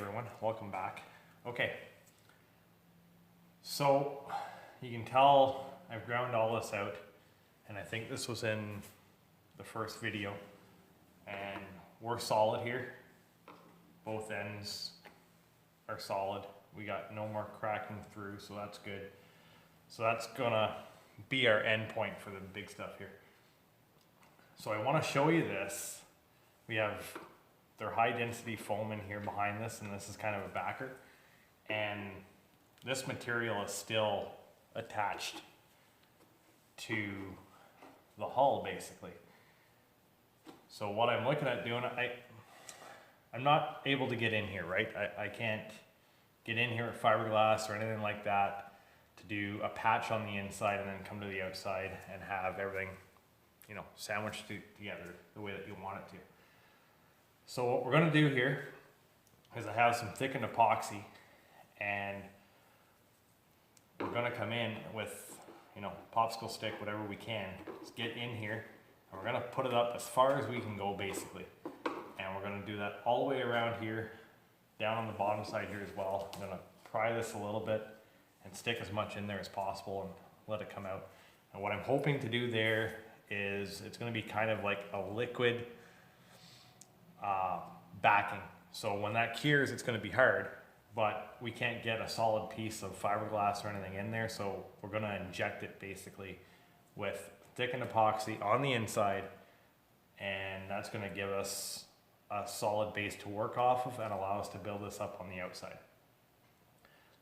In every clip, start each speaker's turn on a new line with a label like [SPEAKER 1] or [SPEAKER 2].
[SPEAKER 1] everyone, welcome back. Okay, so you can tell I've ground all this out, and I think this was in the first video, and we're solid here. Both ends are solid. We got no more cracking through, so that's good. So that's gonna be our end point for the big stuff here. So I want to show you this. We have their high density foam in here behind this, and this is kind of a backer. And this material is still attached to the hull basically. So what I'm looking at doing, I'm not able to get in here, right? I can't get in here with fiberglass or anything like that to do a patch on the inside and then come to the outside and have everything, you know, sandwiched together the way that you want it to. So what we're gonna do here is I have some thickened epoxy, and we're gonna come in with, you know, popsicle stick, whatever we can. Let's get in here, and we're gonna put it up as far as we can go basically. And we're gonna do that all the way around here, down on the bottom side here as well. I'm gonna pry this a little bit and stick as much in there as possible and let it come out. And what I'm hoping to do there is it's gonna be kind of like a liquid backing. So when that cures, it's going to be hard, but we can't get a solid piece of fiberglass or anything in there. So we're going to inject it basically with thickened epoxy on the inside, and that's going to give us a solid base to work off of and allow us to build this up on the outside.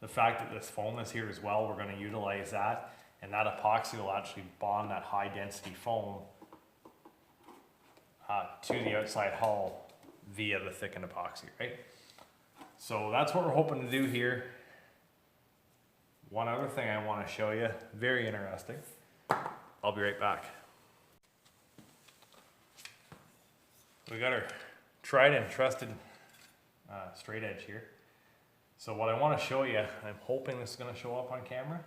[SPEAKER 1] The fact that this foam is here as well, we're going to utilize that, and that epoxy will actually bond that high density foam to the outside hull via the thickened epoxy, right? So that's what we're hoping to do here. One other thing I want to show you, very interesting. I'll be right back. We got our tried and trusted straight edge here. So what I want to show you, I'm hoping this is going to show up on camera.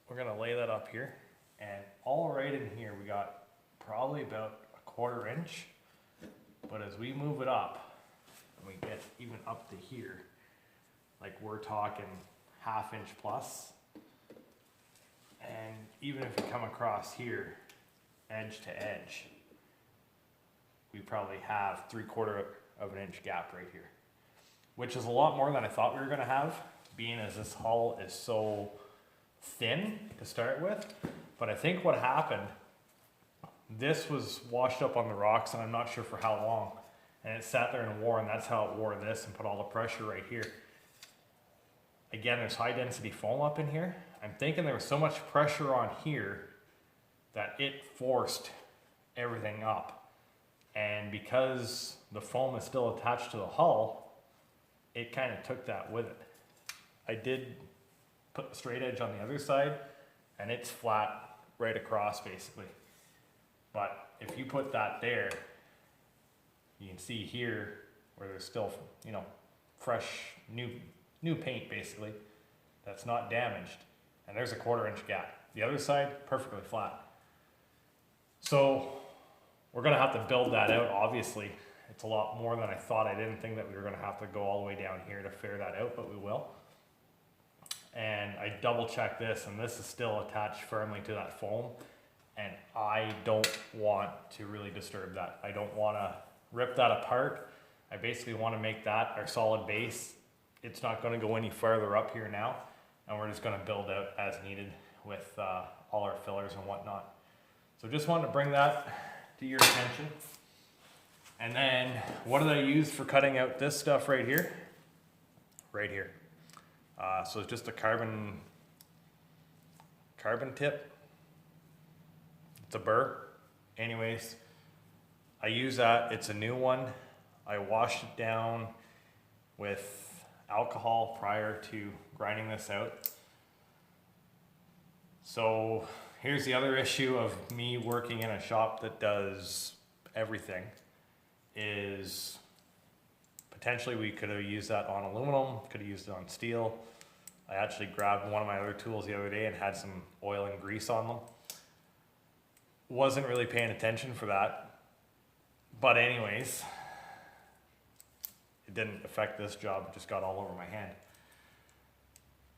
[SPEAKER 1] We're going to lay that up here, and all right in here we got probably about a 1/4 inch. But as we move it up, and we get even up to here, like we're talking 1/2 inch plus. And even if you come across here, edge to edge, we probably have 3/4 of an inch gap right here, which is a lot more than I thought we were gonna have, being as this hull is so thin to start with. But I think what happened, this was washed up on the rocks, and I'm not sure for how long, and it sat there and wore, and that's how it wore this and put all the pressure right here. Again, there's high density foam up in here. I'm thinking there was so much pressure on here that it forced everything up, and because the foam is still attached to the hull, it kind of took that with it. I did put the straight edge on the other side, and it's flat right across basically. But if you put that there, you can see here where there's still, you know, fresh new paint basically that's not damaged, and there's a 1/4 inch gap. The other side, perfectly flat. So we're gonna have to build that out. Obviously, it's a lot more than I thought. I didn't think that we were gonna have to go all the way down here to figure that out, but we will. And I double checked this, and this is still attached firmly to that foam. And I don't want to really disturb that. I don't want to rip that apart. I basically want to make that our solid base. It's not going to go any further up here now, and we're just going to build out as needed with all our fillers and whatnot. So just wanted to bring that to your attention. And then what did I use for cutting out this stuff right here? Right here. So it's just a carbon tip. It's a burr. Anyways, I use that. It's a new one. I washed it down with alcohol prior to grinding this out. So here's the other issue of me working in a shop that does everything, is potentially we could have used that on aluminum, could have used it on steel. I actually grabbed one of my other tools the other day and had some oil and grease on them. Wasn't really paying attention for that. But anyways, it didn't affect this job, it just got all over my hand.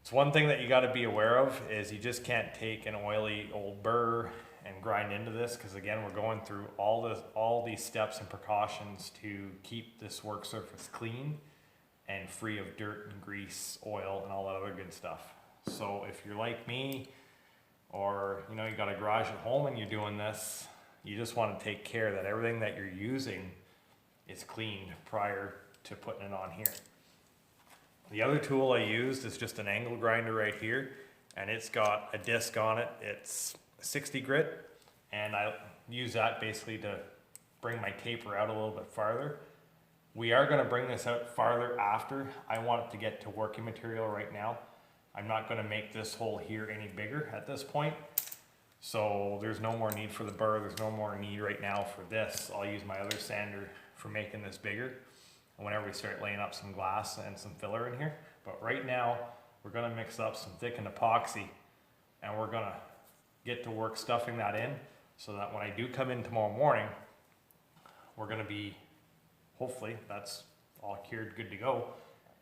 [SPEAKER 1] So one thing that you got to be aware of is you just can't take an oily old burr and grind into this, because again, we're going through all these steps and precautions to keep this work surface clean and free of dirt and grease, oil, and all that other good stuff. So if you're like me, or you know, you got a garage at home and you're doing this, you just want to take care that everything that you're using is cleaned prior to putting it on here. The other tool I used is just an angle grinder right here, and it's got a disc on it. It's 60 grit, and I use that basically to bring my taper out a little bit farther. We are going to bring this out farther after. I want it to get to working material right now. I'm not going to make this hole here any bigger at this point. So there's no more need for the burr. There's no more need right now for this. I'll use my other sander for making this bigger whenever we start laying up some glass and some filler in here. But right now, we're going to mix up some thickened epoxy, and we're going to get to work stuffing that in so that when I do come in tomorrow morning, we're going to be, hopefully that's all cured, good to go,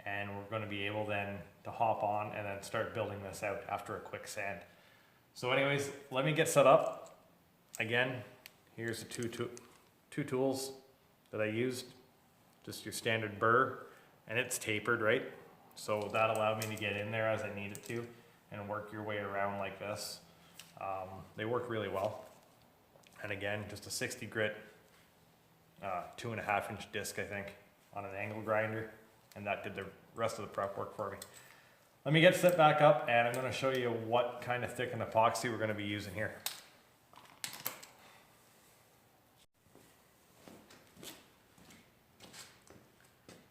[SPEAKER 1] and we're going to be able then to hop on and then start building this out after a quick sand. So anyways, let me get set up. Again, here's the two tools that I used. Just your standard burr, and it's tapered, right? So that allowed me to get in there as I needed to and work your way around like this. They work really well. And again, just a 60 grit, 2.5 inch disc, I think, on an angle grinder, and that did the rest of the prep work for me. Let me get set back up, and I'm going to show you what kind of thickened epoxy we're going to be using here.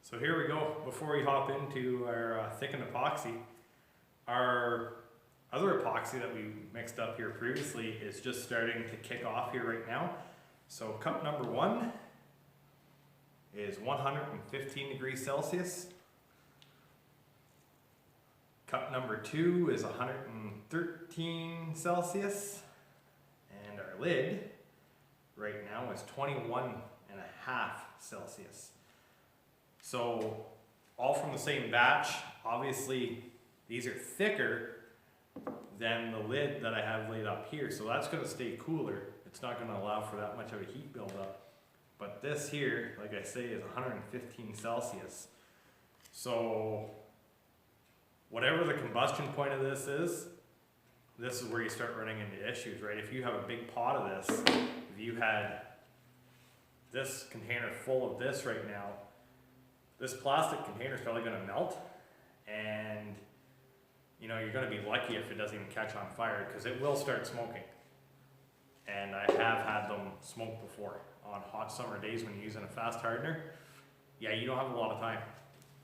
[SPEAKER 1] So here we go. Before we hop into our thickened epoxy, our other epoxy that we mixed up here previously is just starting to kick off here right now. So cup number 1 is 115 degrees Celsius. Cup number 2 is 113 Celsius. And our lid right now is 21.5 Celsius. So all from the same batch. Obviously these are thicker than the lid that I have laid up here, so that's going to stay cooler. It's not going to allow for that much of a heat buildup. But this here, like I say, is 115 Celsius. So whatever the combustion point of this is where you start running into issues, right? If you have a big pot of this, if you had this container full of this right now, this plastic container is probably going to melt, and you know, you're going to be lucky if it doesn't even catch on fire, because it will start smoking. And I have had them smoke before on hot summer days when you're using a fast hardener. Yeah, you don't have a lot of time.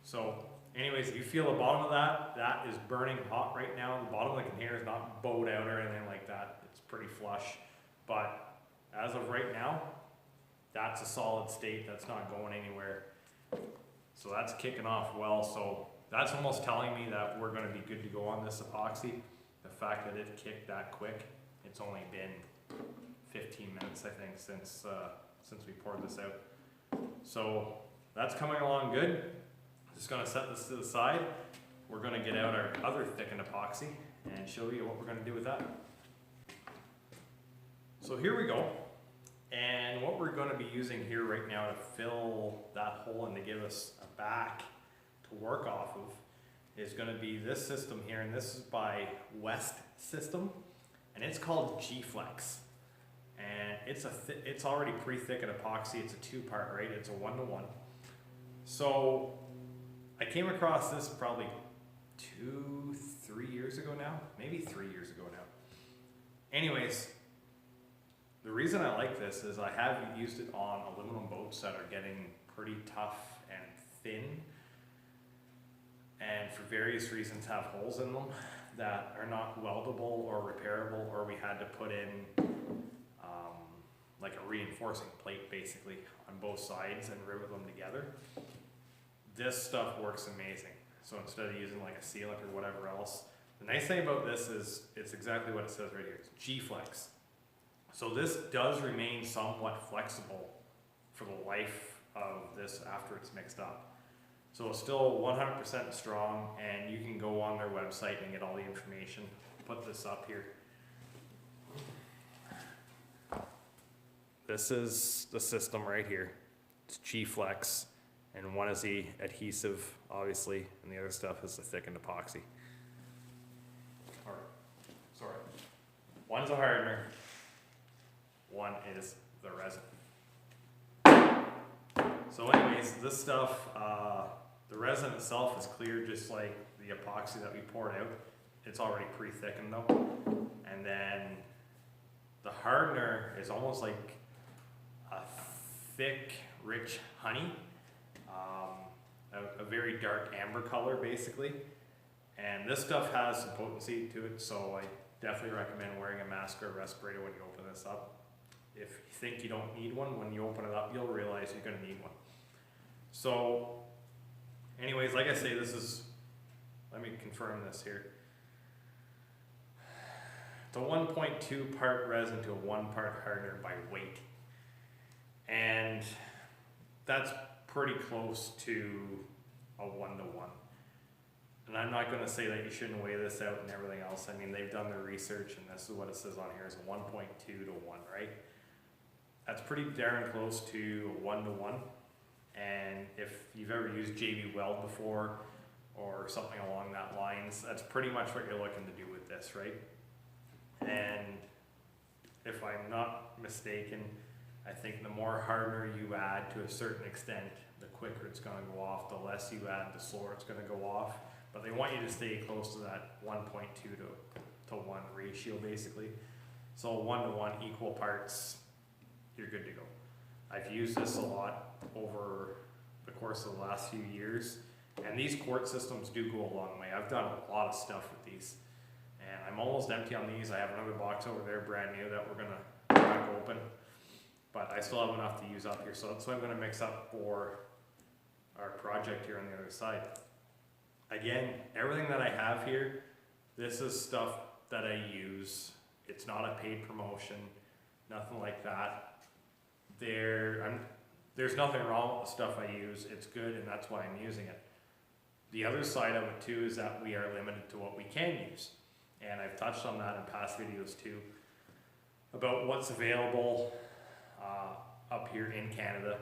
[SPEAKER 1] So anyways, if you feel the bottom of that is burning hot right now. The bottom of the container is not bowed out or anything like that. It's pretty flush. But as of right now, that's a solid state. That's not going anywhere. So that's kicking off well. So that's almost telling me that we're going to be good to go on this epoxy. The fact that it kicked that quick, it's only been 15 minutes, I think, since we poured this out. So that's coming along good. Just going to set this to the side. We're going to get out our other thickened epoxy and show you what we're going to do with that. So here we go. And what we're going to be using here right now to fill that hole and to give us a back to work off of is going to be this system here, and this is by West System, and it's called G-Flex, and it's already pre-thickened epoxy. It's a 2-part, right? It's a 1-to-1. So I came across this probably 2-3 years ago now, maybe 3 years ago now. Anyways, the reason I like this is I have used it on aluminum boats that are getting pretty tough and thin, and for various reasons have holes in them that are not weldable or repairable, or we had to put in like a reinforcing plate basically on both sides and rivet them together. This stuff works amazing. So instead of using like a sealant or whatever else, the nice thing about this is it's exactly what it says right here. It's G-Flex. So this does remain somewhat flexible for the life of this after it's mixed up. So it's still 100% strong, and you can go on their website and get all the information. Put this up here. This is the system right here. It's G-Flex, and one is the adhesive, obviously, and the other stuff is the thickened epoxy. Or, sorry. One's a hardener, one is the resin. So anyways, this stuff, the resin itself is clear just like the epoxy that we poured out. It's already pre-thickened though. And then the hardener is almost like a thick, rich honey. A very dark amber color basically. And this stuff has some potency to it, so I definitely recommend wearing a mask or a respirator when you open this up. If you think you don't need one, when you open it up, you'll realize you're gonna need one. So, anyways, like I say, this is, let me confirm this here. It's a 1.2 part resin to a 1 part hardener by weight. And that's pretty close to a 1-to-1. And I'm not going to say that you shouldn't weigh this out and everything else. I mean, they've done their research, and this is what it says on here, is a 1.2-to-1, right? That's pretty darn close to a 1-to-1. And if you've ever used JB Weld before, or something along that lines, that's pretty much what you're looking to do with this, right? And if I'm not mistaken, I think the more hardener you add to a certain extent, the quicker it's going to go off. The less you add, the slower it's going to go off. But they want you to stay close to that 1.2 to 1 ratio basically. So 1-to-1 equal parts, you're good to go. I've used this a lot over the course of the last few years, and these quart systems do go a long way. I've done a lot of stuff with these, and I'm almost empty on these. I have another box over there brand new that we're gonna crack open, but I still have enough to use up here, so that's what I'm gonna mix up for our project here on the other side. Again, everything that I have here, this is stuff that I use. It's not a paid promotion, nothing like that. There's nothing wrong with the stuff I use. It's good, and that's why I'm using it. The other side of it too is that we are limited to what we can use. And I've touched on that in past videos too, about what's available up here in Canada,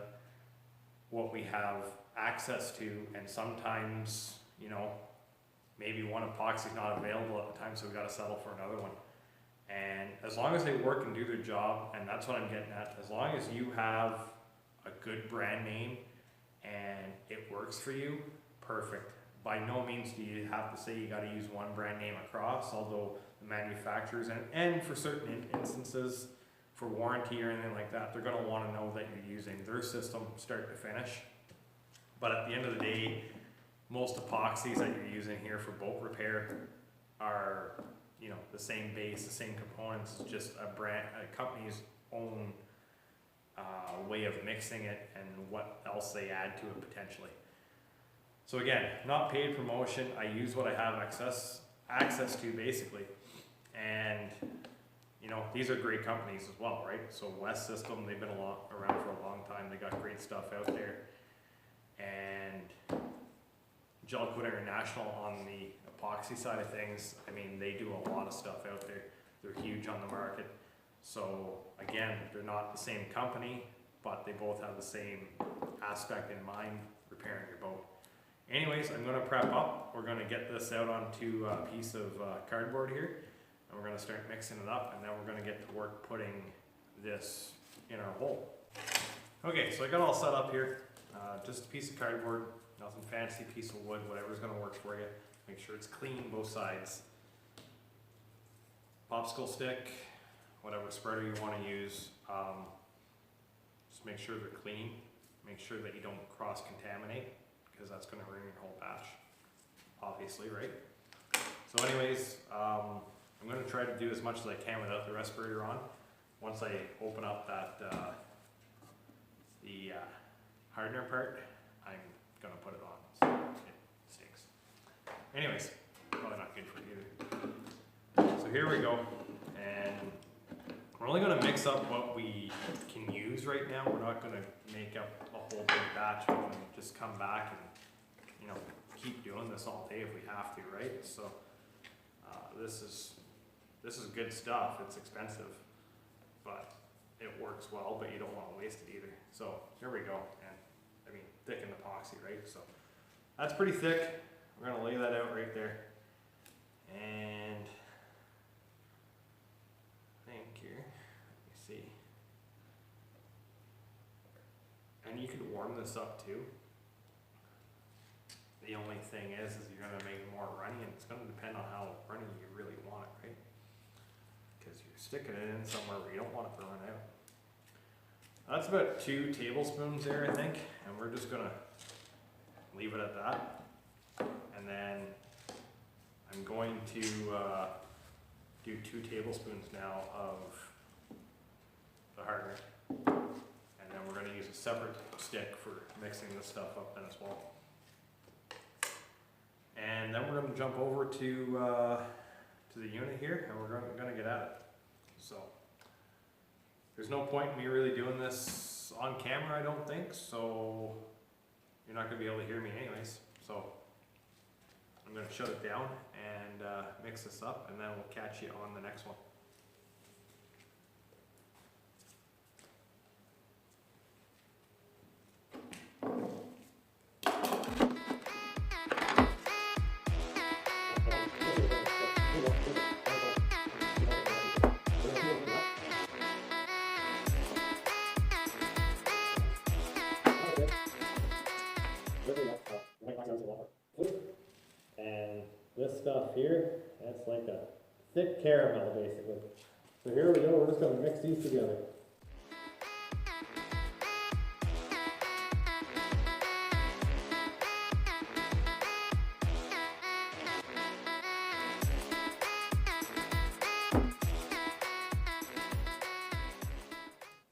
[SPEAKER 1] what we have access to, and sometimes, you know, maybe one epoxy is not available at the time, so we got to settle for another one. And as long as they work and do their job, and that's what I'm getting at, as long as you have a good brand name and it works for you, perfect. By no means do you have to say you got to use one brand name across, although the manufacturers, and for certain instances, for warranty or anything like that, they're going to want to know that you're using their system start to finish. But at the end of the day, most epoxies that you're using here for boat repair are, you know, the same base, the same components. It's just a company's own way of mixing it and what else they add to it potentially. So again, not paid promotion. I use what I have access to basically, and you know, these are great companies as well, right? So West System, they've been around for a long time. They got great stuff out there, and Gel Coat International on the epoxy side of things, I mean, they do a lot of stuff out there. They're huge on the market. So again, they're not the same company, but they both have the same aspect in mind, repairing your boat. Anyways, I'm going to prep up. We're going to get this out onto a piece of cardboard here, and we're going to start mixing it up, and then we're going to get to work putting this in our hole. Okay, so I got all set up here. Just a piece of cardboard, nothing fancy, piece of wood, whatever's going to work for you. Make sure it's clean both sides. Popsicle stick, whatever spreader you want to use. Just make sure they're clean. Make sure that you don't cross-contaminate, because that's going to ruin your whole batch, obviously, right? So anyways, I'm going to try to do as much as I can without the respirator on. Once I open up that the hardener part, I'm going to put it on, so it stinks. Anyways, probably not good for you either. So here we go, and we're only going to mix up what we can use right now. We're not going to make up a whole big batch. We're going to just come back and you know, keep doing this all day if we have to, right? So this is good stuff. It's expensive, but it works well, but you don't want to waste it either. So here we go. And I mean, thickened epoxy, right? So that's pretty thick. We're gonna lay that out right there. And I think here, let me see. And you could warm this up too. The only thing is you're gonna make it more runny, and it's gonna depend on how runny you really want it, right? Because you're sticking it in somewhere where you don't want it to run out. That's about 2 tablespoons there, I think, and we're just gonna leave it at that. And then I'm going to do 2 tablespoons now of the hardener, and then we're gonna use a separate stick for mixing this stuff up then as well. And then we're going to jump over to the unit here, and we're going to get at it. So there's no point in me really doing this on camera, I don't think. So you're not going to be able to hear me anyways. So I'm going to shut it down and mix this up, and then we'll catch you on the next one. And this stuff here, that's like a thick caramel basically. So here we go, we're just going to mix these together.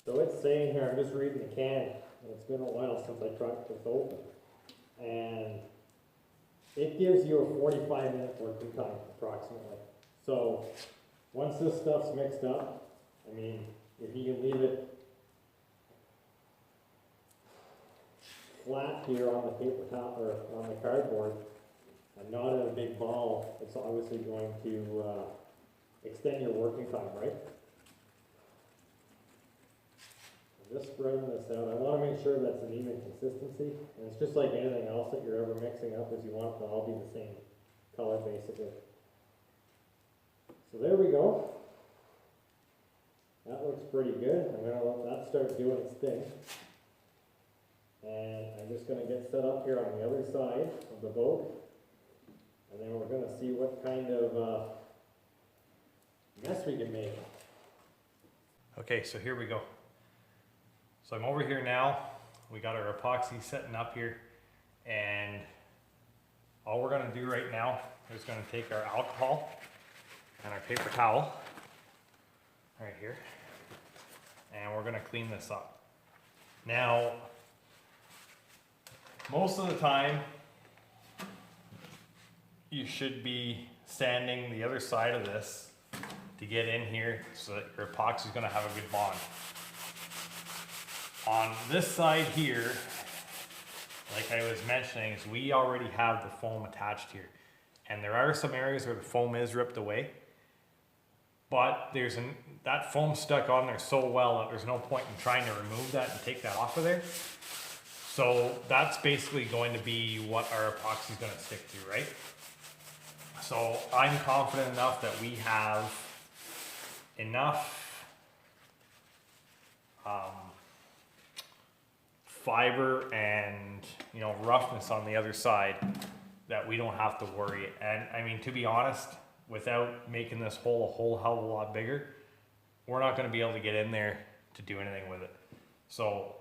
[SPEAKER 1] So it's saying here, I'm just reading the can, and it's been a while since I tried this open. And it gives you a 45-minute working time, approximately. So once this stuff's mixed up, I mean, if you can leave it flat here on the paper towel or on the cardboard, and not in a big ball, it's obviously going to extend your working time, right? Just spreading this out. I want to make sure that's an even consistency, and it's just like anything else that you're ever mixing up, is you want it to all be the same color basically. So there we go. That looks pretty good. I'm going to let that start doing its thing. And I'm just going to get set up here on the other side of the boat, and then we're going to see what kind of mess we can make. Okay, so here we go. So I'm over here now, we got our epoxy setting up here, and all we're gonna do right now is gonna take our alcohol and our paper towel, right here, and we're gonna clean this up. Now, most of the time, you should be sanding the other side of this to get in here so that your epoxy is gonna have a good bond. On this side here, like I was mentioning, is we already have the foam attached here. And there are some areas where the foam is ripped away, but that foam stuck on there so well that there's no point in trying to remove that and take that off of there. So that's basically going to be what our epoxy is going to stick to, right? So I'm confident enough that we have enough fiber and, you know, roughness on the other side that we don't have to worry. And I mean, to be honest, without making this hole a whole hell of a lot bigger, we're not going to be able to get in there to do anything with it. So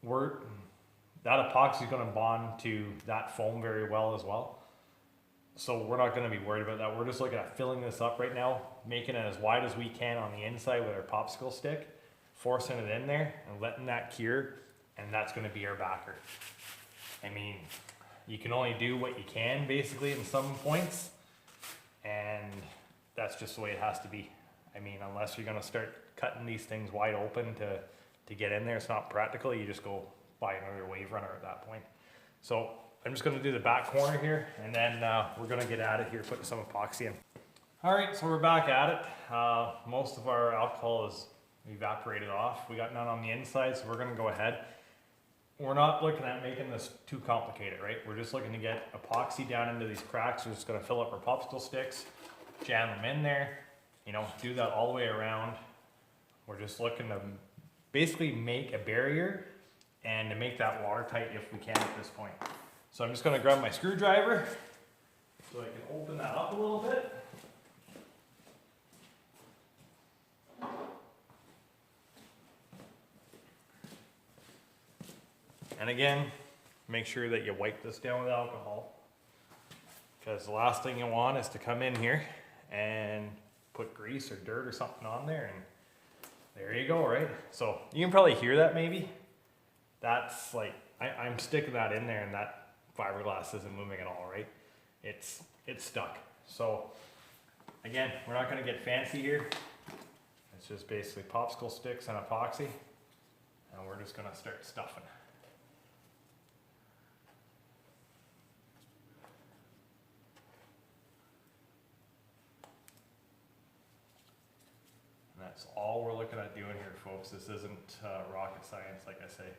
[SPEAKER 1] that epoxy is going to bond to that foam very well as well. So we're not going to be worried about that. We're just looking at filling this up right now, making it as wide as we can on the inside with our popsicle stick, forcing it in there and letting that cure. And that's going to be our backer. I mean, you can only do what you can basically in some points, and that's just the way it has to be. I mean, unless you're going to start cutting these things wide open to get in there, it's not practical. You just go buy another Waverunner at that point. So I'm just gonna do the back corner here, and then we're gonna get at it here, putting some epoxy in. All right, so we're back at it. Most of our alcohol is evaporated off. We got none on the inside, so we're gonna go ahead. We're not looking at making this too complicated, right? We're just looking to get epoxy down into these cracks. We're just gonna fill up our popsicle sticks, jam them in there, you know, do that all the way around. We're just looking to basically make a barrier and to make that watertight if we can at this point. So I'm just gonna grab my screwdriver so I can open that up a little bit. And again, make sure that you wipe this down with alcohol, because the last thing you want is to come in here and put grease or dirt or something on there, and there you go, right? So you can probably hear that maybe. That's like, I'm sticking that in there and that fiberglass isn't moving at all, right? It's stuck. So again, we're not gonna get fancy here. It's just basically popsicle sticks and epoxy, and we're just gonna start stuffing. That's all we're looking at doing here, folks. This isn't rocket science, like I say.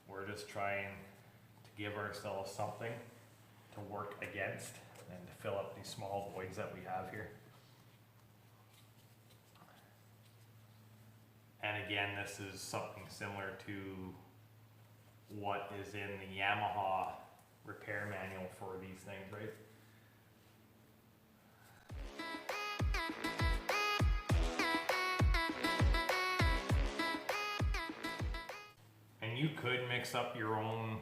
[SPEAKER 1] We're just trying to give ourselves something to work against and to fill up these small voids that we have here. And again, this is something similar to what is in the Yamaha repair manual for these things, right? You could mix up your own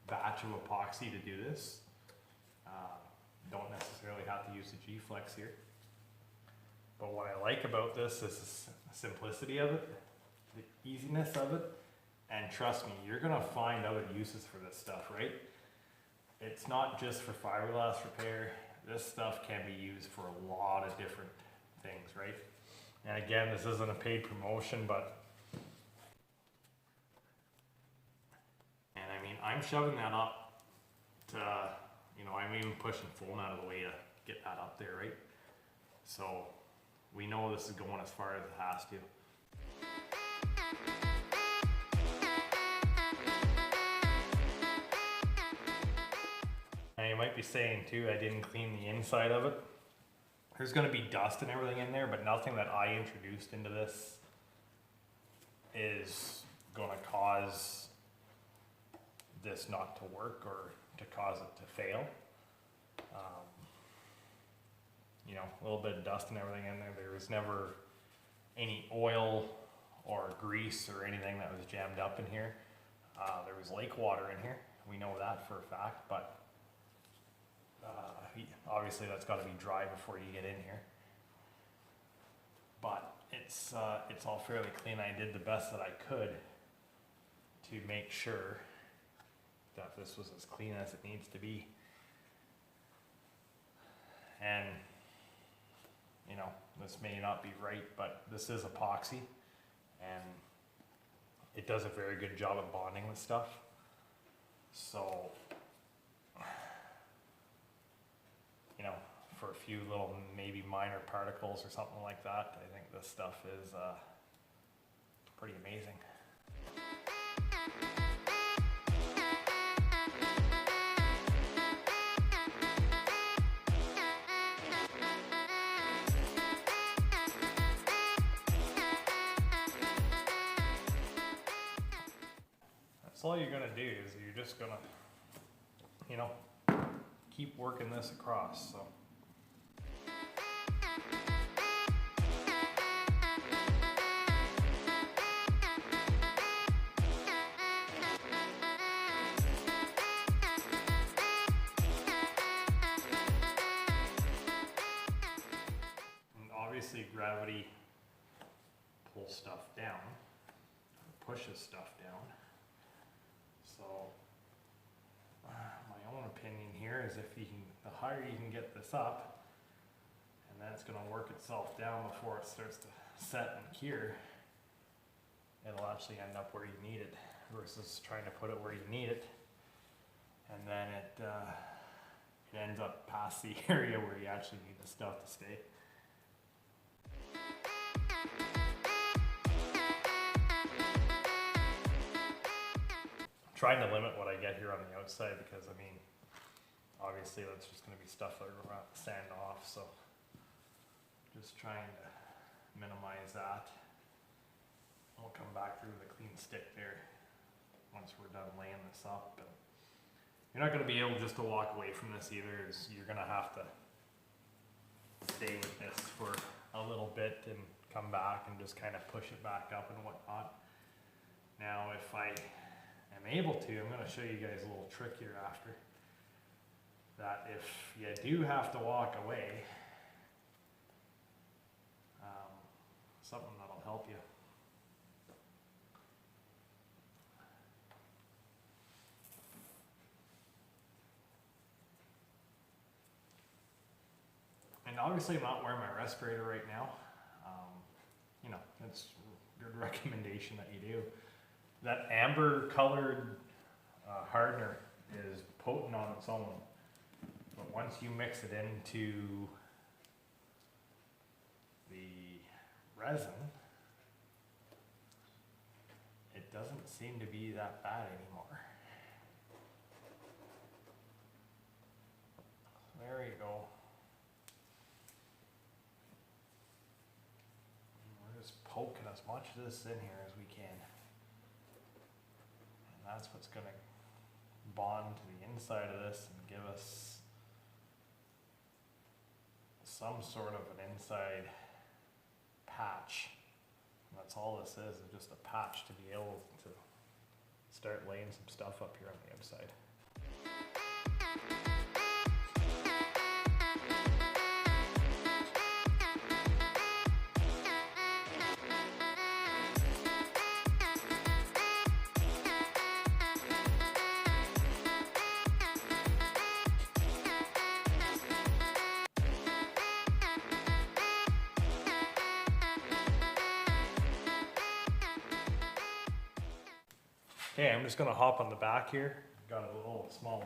[SPEAKER 1] batch of epoxy to do this. Don't necessarily have to use the G-Flex here. But what I like about this is the simplicity of it, the easiness of it, and trust me, you're gonna find other uses for this stuff, right? It's not just for fiberglass repair. This stuff can be used for a lot of different things, right? And again, this isn't a paid promotion, but I'm shoving that up to, you know, I'm even pushing phone out of the way to get that up there, right? So we know this is going as far as it has to. And you might be saying too, I didn't clean the inside of it. There's going to be dust and everything in there, but nothing that I introduced into this is going to cause this not to work or to cause it to fail. You know, a little bit of dust and everything in there. There was never any oil or grease or anything that was jammed up in here. There was lake water in here. We know that for a fact, but obviously that's got to be dry before you get in here. But it's all fairly clean. I did the best that I could to make sure that this was as clean as it needs to be. And you know, this may not be right, but this is epoxy and it does a very good job of bonding with stuff. So you know, for a few little maybe minor particles or something like that, I think this stuff is pretty amazing. That's all you're gonna do is you're just gonna, you know, keep working this across. So. And obviously gravity pulls stuff down, pushes stuff down. So my own opinion here is if you can, the higher you can get this up, and then it's going to work itself down before it starts to set and cure, it'll actually end up where you need it versus trying to put it where you need it and then it ends up past the area where you actually need the stuff to stay. Trying to limit what I get here on the outside because, I mean, obviously that's just going to be stuff that we're going to have to sand off, so just trying to minimize that. I'll come back through with a clean stick there once we're done laying this up. And you're not going to be able just to walk away from this either. You're going to have to stay with this for a little bit and come back and just kind of push it back up and whatnot. Now if I am able to, I'm going to show you guys a little trick here after. That if you do have to walk away, something that'll help you. And obviously I'm not wearing my respirator right now. You know, it's a good recommendation that you do. That amber colored hardener is potent on its own. But once you mix it into the resin, it doesn't seem to be that bad anymore. There you go. We're just poking as much of this in here as we can. And that's what's going to bond to the inside of this and give us some sort of an inside patch. And that's all this is just a patch to be able to start laying some stuff up here on the outside. Okay, I'm just gonna hop on the back here. Got a little small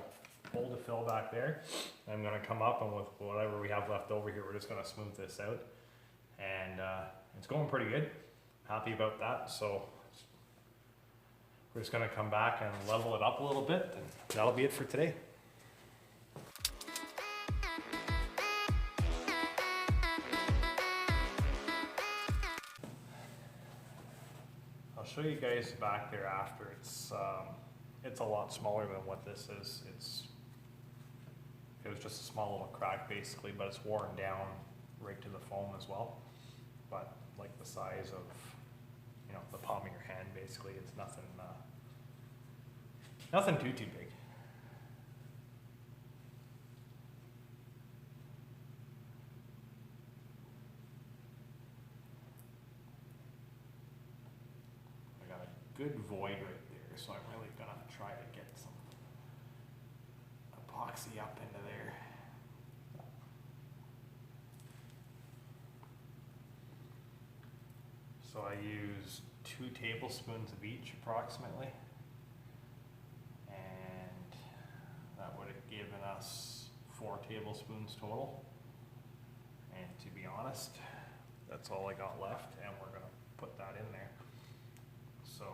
[SPEAKER 1] hole to fill back there. I'm gonna come up and with whatever we have left over here, we're just gonna smooth this out. And it's going pretty good. Happy about that. So we're just gonna come back and level it up a little bit, and that'll be it for today. I'll show you guys back there after. It's a lot smaller than what this is. It was just a small little crack basically, but it's worn down right to the foam as well. But like the size of, you know, the palm of your hand basically. It's nothing too big. I got a good void right there, so I'm really gonna try to get some epoxy up into there. So I use 2 tablespoons of each approximately, and that would have given us 4 tablespoons total. And to be honest, that's all I got left, and we're gonna put that in there. So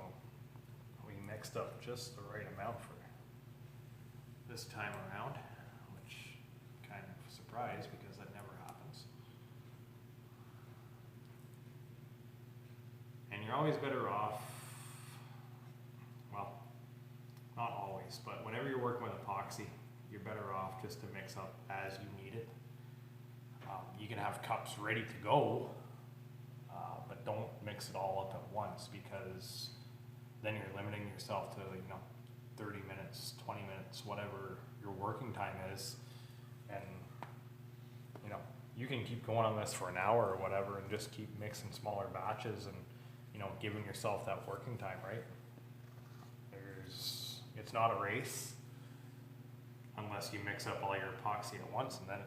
[SPEAKER 1] we mixed up just the right amount for this time around, which kind of surprised because that never happens. And you're always better off, well, not always, but whenever you're working with epoxy, you're better off just to mix up as you need it. You can have cups ready to go, but don't mix it all up at once, because then you're limiting yourself to, 30 minutes, 20 minutes, whatever your working time is. And, you can keep going on this for an hour or whatever and just keep mixing smaller batches and, giving yourself that working time, right? It's not a race unless you mix up all your epoxy at once, and then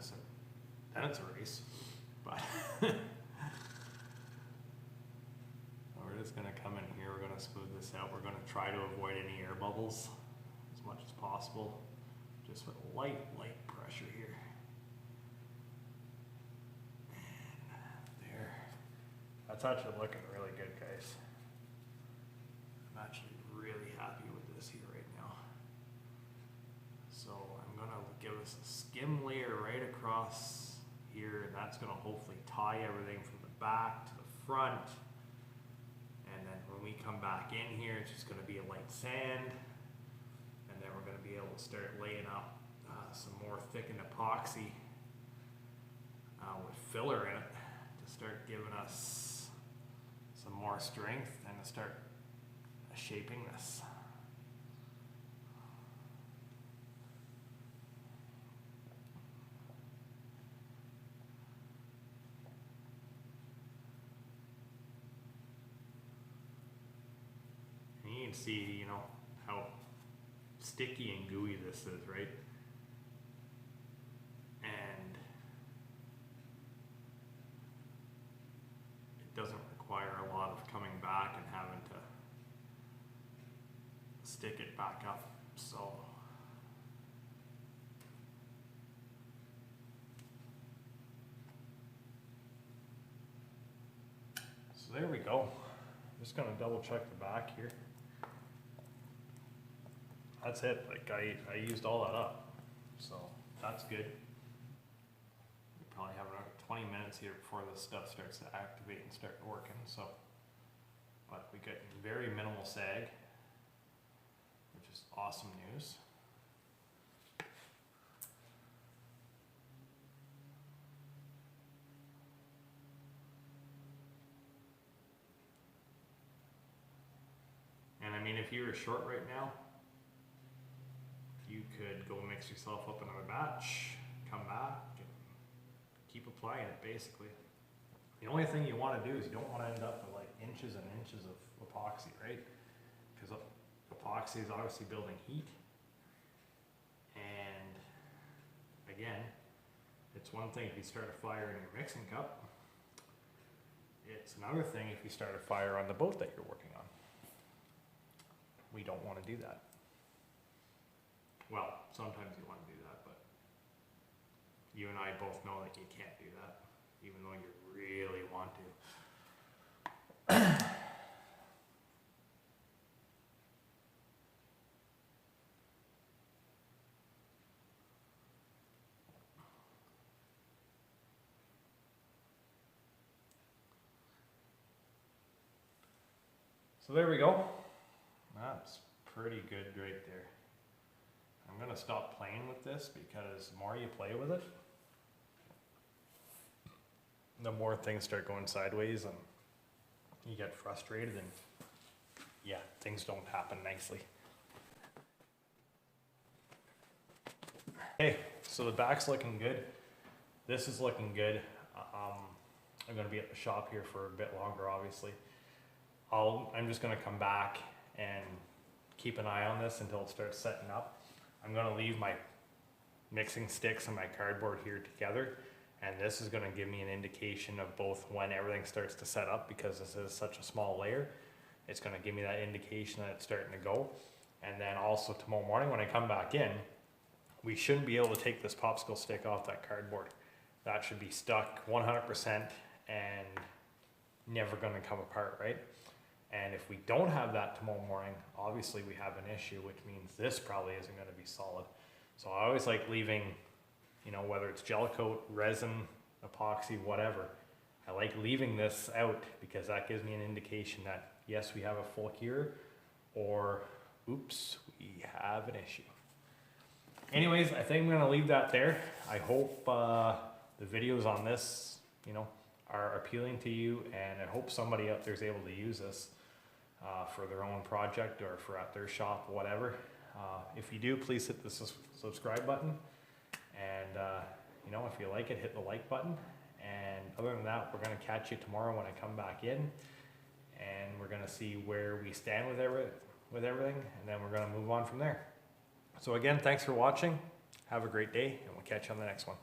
[SPEAKER 1] it's a race. But we're just gonna come in here, we're gonna smooth this out, we're gonna try to avoid any air bubbles as much as possible. just with light pressure here. And there. That's actually looking really good, guys. I'm actually really happy with this here right now. So I'm gonna give us a skim layer right across here, and that's gonna hopefully tie everything from the back to the front. And then when we come back in here, it's just gonna be a light sand. And then we're gonna be able to start laying up some more thickened epoxy with filler in it to start giving us some more strength and to start shaping this. And you can see, you know, how sticky and gooey this is, right? And it doesn't require a lot of coming back and having to stick it back up. So there we go. Just gonna double check the back here. That's it. Like I used all that up, so that's good. We probably have another 20 minutes here before this stuff starts to activate and start working. So, but we get very minimal sag, which is awesome news. And I mean, if you were short right now, you could go mix yourself up another batch, come back, and keep applying it basically. The only thing you want to do is you don't want to end up with like inches and inches of epoxy, right? Because epoxy is obviously building heat. And again, it's one thing if you start a fire in your mixing cup. It's another thing if you start a fire on the boat that you're working on. We don't want to do that. Well, sometimes you want to do that, but you and I both know that you can't do that, even though you really want to. So there we go. That's pretty good right there. I'm gonna stop playing with this because the more you play with it, the more things start going sideways and you get frustrated and yeah, things don't happen nicely. Okay, so the back's looking good. This is looking good. I'm gonna be at the shop here for a bit longer, obviously. I'm just gonna come back and keep an eye on this until it starts setting up. I'm gonna leave my mixing sticks and my cardboard here together, and this is gonna give me an indication of both when everything starts to set up, because this is such a small layer. It's gonna give me that indication that it's starting to go. And then also tomorrow morning when I come back in, we shouldn't be able to take this popsicle stick off that cardboard. That should be stuck 100% and never gonna come apart, right? And if we don't have that tomorrow morning, obviously we have an issue, which means this probably isn't going to be solid. So I always like leaving, you know, whether it's gel coat, resin, epoxy, whatever, I like leaving this out because that gives me an indication that yes, we have a full cure, or oops, we have an issue. Anyways, I think I'm going to leave that there. I hope the videos on this, you know, are appealing to you, and I hope somebody out there is able to use this for their own project or for at their shop, whatever. If you do, please hit the subscribe button, and you know, if you like it, hit the like button. And other than that, we're going to catch you tomorrow when I come back in, and we're going to see where we stand with everything, and then we're going to move on from there. So again, thanks for watching. Have a great day, and we'll catch you on the next one.